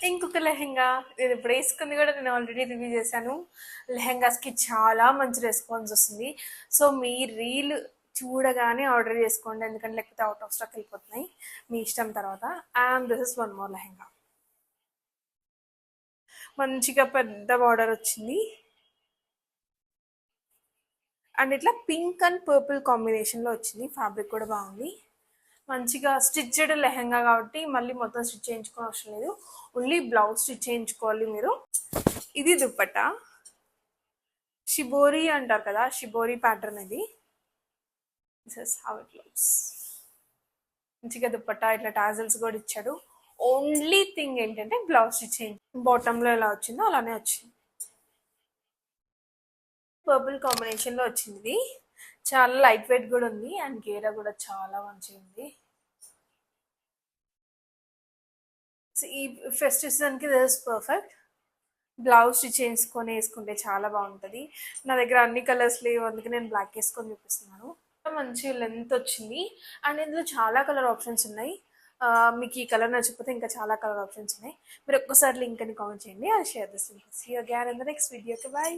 ఇంకొక లెహెంగా నేను ఇప్పుడు వేసుకుంది కూడా నేను ఆల్రెడీ రివ్యూ చేశాను. లెహెంగాస్కి చాలా మంచి రెస్పాన్స్ వస్తుంది. సో మీ రీల్ చూడగానే ఆర్డర్ చేసుకోండి, ఎందుకంటే లేకపోతే అవుట్ ఆఫ్ స్టాక్ వెళ్ళిపోతున్నాయి. మీ ఇష్టం తర్వాత. And this is one more lehenga. మంచిగా పెద్ద బార్డర్ వచ్చింది అండ్ ఇట్లా పింక్ అండ్ పర్పుల్ కాంబినేషన్లో వచ్చింది. ఫ్యాబ్రిక్ కూడా బాగుంది. మంచిగా స్టిచ్డ్ లెహెంగా కాబట్టి మళ్ళీ మొత్తం స్టిచ్ చేయించుకోని అవసరం లేదు. ఓన్లీ బ్లౌజ్ స్టిచ్ చేయించుకోవాలి మీరు. ఇది దుప్పట, షిబోరి అంటారు కదా, షిబోరి ప్యాటర్న్ ఇది. This is how it looks. మంచిగా దుప్పట ఇట్లా టాజల్స్ కూడా ఇచ్చాడు. ఓన్లీ థింగ్ ఏంటంటే బ్లౌజ్ స్టిచ్ చేయించు. బాటంలో ఎలా వచ్చిందో అలానే వచ్చింది. పర్పుల్ కాంబినేషన్లో వచ్చింది ఇది. చాలా లైట్ వెయిట్ కూడా ఉంది అండ్ గేరా కూడా చాలా మంచిగా ఉంది. ఈ ఫెస్టివ్ సీజన్కి this is perfect. Blouse stitch చేసుకొని వేసుకుంటే చాలా బాగుంటుంది. నా దగ్గర అన్ని కలర్స్ లేవు, అందుకే నేను బ్లాక్ వేసుకొని చూపిస్తున్నాను. మంచి లెంత్ వచ్చింది అండ్ ఇందులో చాలా కలర్ ఆప్షన్స్ ఉన్నాయి. మీకు ఈ కలర్ నచ్చకపోతే ఇంకా చాలా కలర్ ఆప్షన్స్ ఉన్నాయి. మీరు ఒక్కసారి లింక్ అని కామెంట్ చేయండి. I share this link. See you again in the next video. Bye.